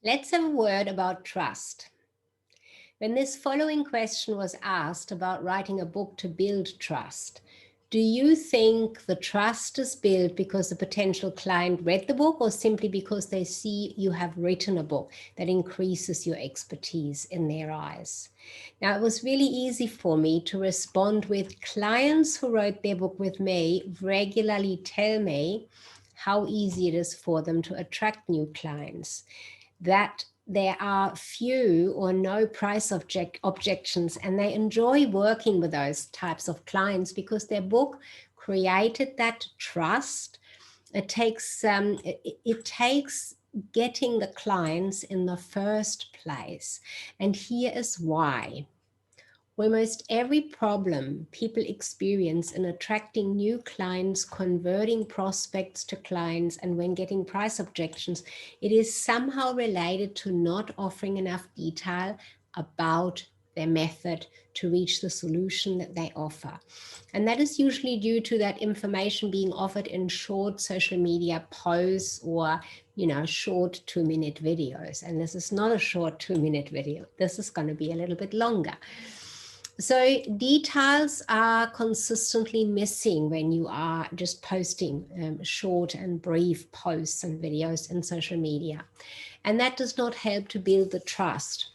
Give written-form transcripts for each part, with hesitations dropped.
Let's have a word about trust. When this following question was asked about writing a book to build trust, do you think the trust is built because the potential client read the book or simply because they see you have written a book that increases your expertise in their eyes? Now, it was really easy for me to respond with clients who wrote their book with me regularly tell me how easy it is for them to attract new clients, that there are few or no price objections, and they enjoy working with those types of clients because their book created that trust. It takes getting the clients in the first place, and here is why. Almost every problem people experience in attracting new clients, converting prospects to clients, and when getting price objections, it is somehow related to not offering enough detail about their method to reach the solution that they offer. And that is usually due to that information being offered in short social media posts or short 2-minute videos. And this is not a short 2-minute video. This is going to be a little bit longer. So details are consistently missing when you are just posting short and brief posts and videos in social media. And that does not help to build the trust.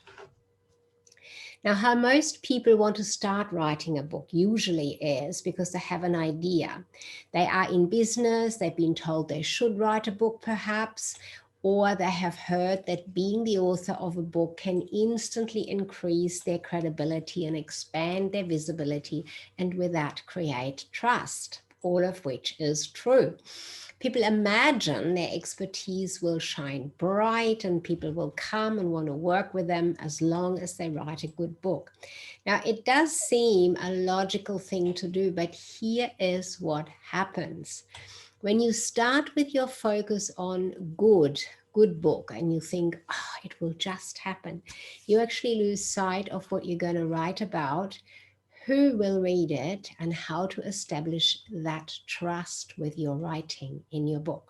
Now, how most people want to start writing a book usually is because they have an idea. They are in business, they've been told they should write a book perhaps, or they have heard that being the author of a book can instantly increase their credibility and expand their visibility, and with that create trust, all of which is true. People imagine their expertise will shine bright and people will come and want to work with them as long as they write a good book. Now, it does seem a logical thing to do, but here is what happens. When you start with your focus on good book and you think, oh, it will just happen, you actually lose sight of what you're going to write about, who will read it, and how to establish that trust with your writing in your book.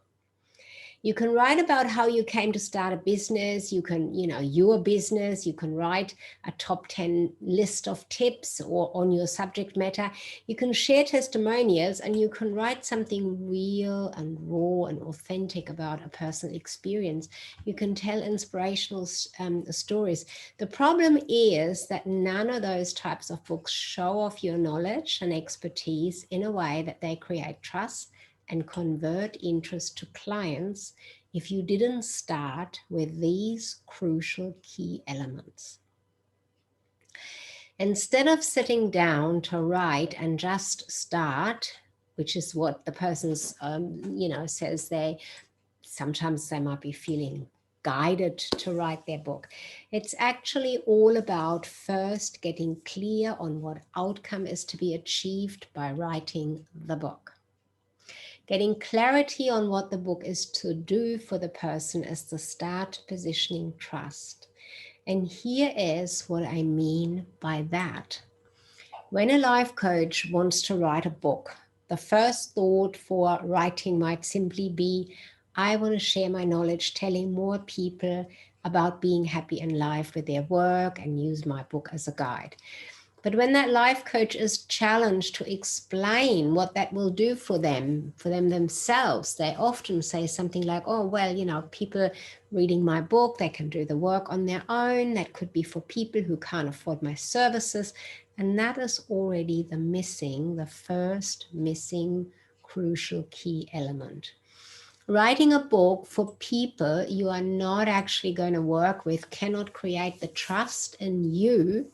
You can write about how you came to start a business. You can, your business, you can write a top 10 list of tips or on your subject matter. You can share testimonials, and you can write something real and raw and authentic about a personal experience. You can tell inspirational stories. The problem is that none of those types of books show off your knowledge and expertise in a way that they create trust and convert interest to clients if you didn't start with these crucial key elements. Instead of sitting down to write and just start, which is what the person's, says sometimes they might be feeling guided to write their book. It's actually all about first getting clear on what outcome is to be achieved by writing the book. Getting clarity on what the book is to do for the person is the start positioning trust. And here is what I mean by that. When a life coach wants to write a book, the first thought for writing might simply be, I want to share my knowledge, telling more people about being happy in life with their work, and use my book as a guide. But when that life coach is challenged to explain what that will do for them themselves, they often say something like, oh, well, people reading my book, they can do the work on their own. That could be for people who can't afford my services. And that is already the first missing crucial key element. Writing a book for people you are not actually going to work with cannot create the trust in you.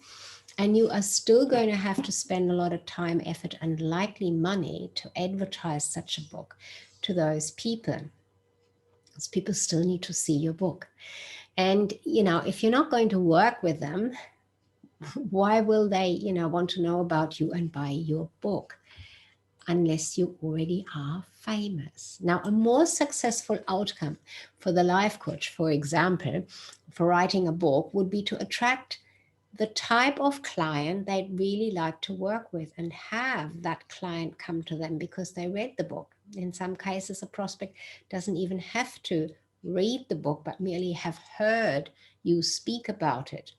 And you are still going to have to spend a lot of time, effort, and likely money to advertise such a book to those people. Because people still need to see your book. And, if you're not going to work with them, why will they, want to know about you and buy your book? Unless you already are famous. Now, a more successful outcome for the life coach, for example, for writing a book would be to attract the type of client they'd really like to work with and have that client come to them because they read the book. In some cases, a prospect doesn't even have to read the book, but merely have heard you speak about it.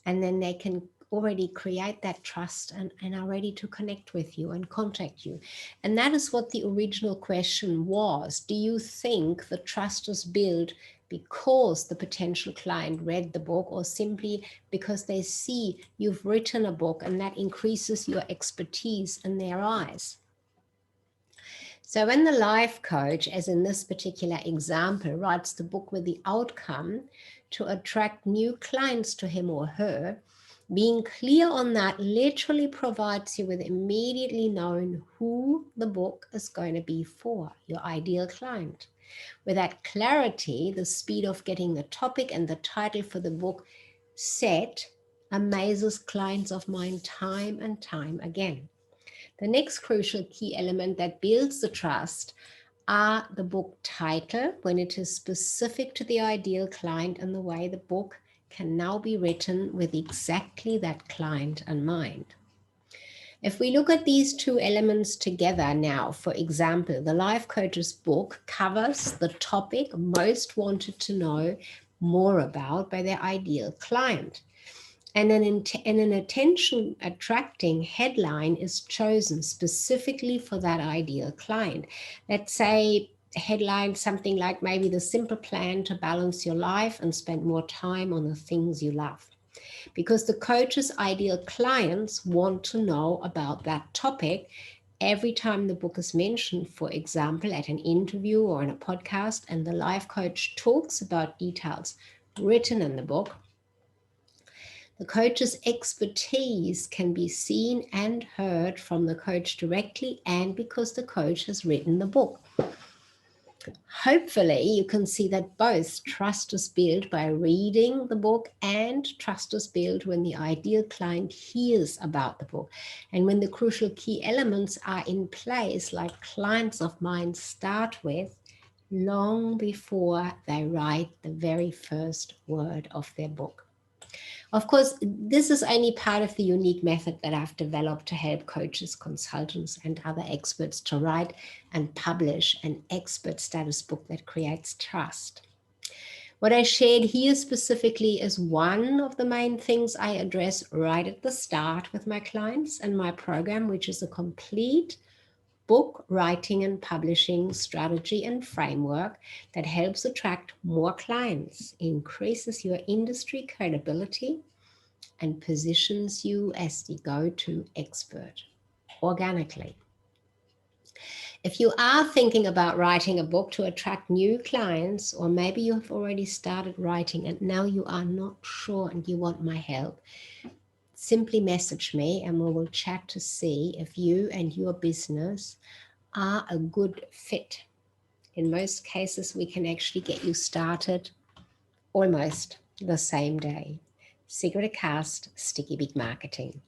And then they can already create that trust and are ready to connect with you and contact you. And that is what the original question was. Do you think the trust is built because the potential client read the book, or simply because they see you've written a book and that increases your expertise in their eyes? So when the life coach, as in this particular example, writes the book with the outcome to attract new clients to him or her, being clear on that literally provides you with immediately knowing who the book is going to be for, your ideal client. With that clarity, the speed of getting the topic and the title for the book set amazes clients of mine time and time again. The next crucial key element that builds the trust are the book title, when it is specific to the ideal client, and the way the book can now be written with exactly that client in mind. If we look at these two elements together now, for example, the Life Coach's book covers the topic most wanted to know more about by their ideal client. And an attention attracting headline is chosen specifically for that ideal client. Let's say headline something like maybe the simple plan to balance your life and spend more time on the things you love. Because the coach's ideal clients want to know about that topic every time the book is mentioned, for example, at an interview or in a podcast, and the life coach talks about details written in the book. The coach's expertise can be seen and heard from the coach directly, and because the coach has written the book. Hopefully, you can see that both trust is built by reading the book, and trust is built when the ideal client hears about the book. And when the crucial key elements are in place, like clients of mine start with, long before they write the very first word of their book. Of course, this is only part of the unique method that I've developed to help coaches, consultants, and other experts to write and publish an expert status book that creates trust. What I shared here specifically is one of the main things I address right at the start with my clients and my program, which is a complete book writing and publishing strategy and framework that helps attract more clients, increases your industry credibility, and positions you as the go-to expert organically. If you are thinking about writing a book to attract new clients, or maybe you have already started writing and now you are not sure and you want my help, simply message me and we will chat to see if you and your business are a good fit. In most cases, we can actually get you started almost the same day. Sigrid Cast, Sticky Big Marketing.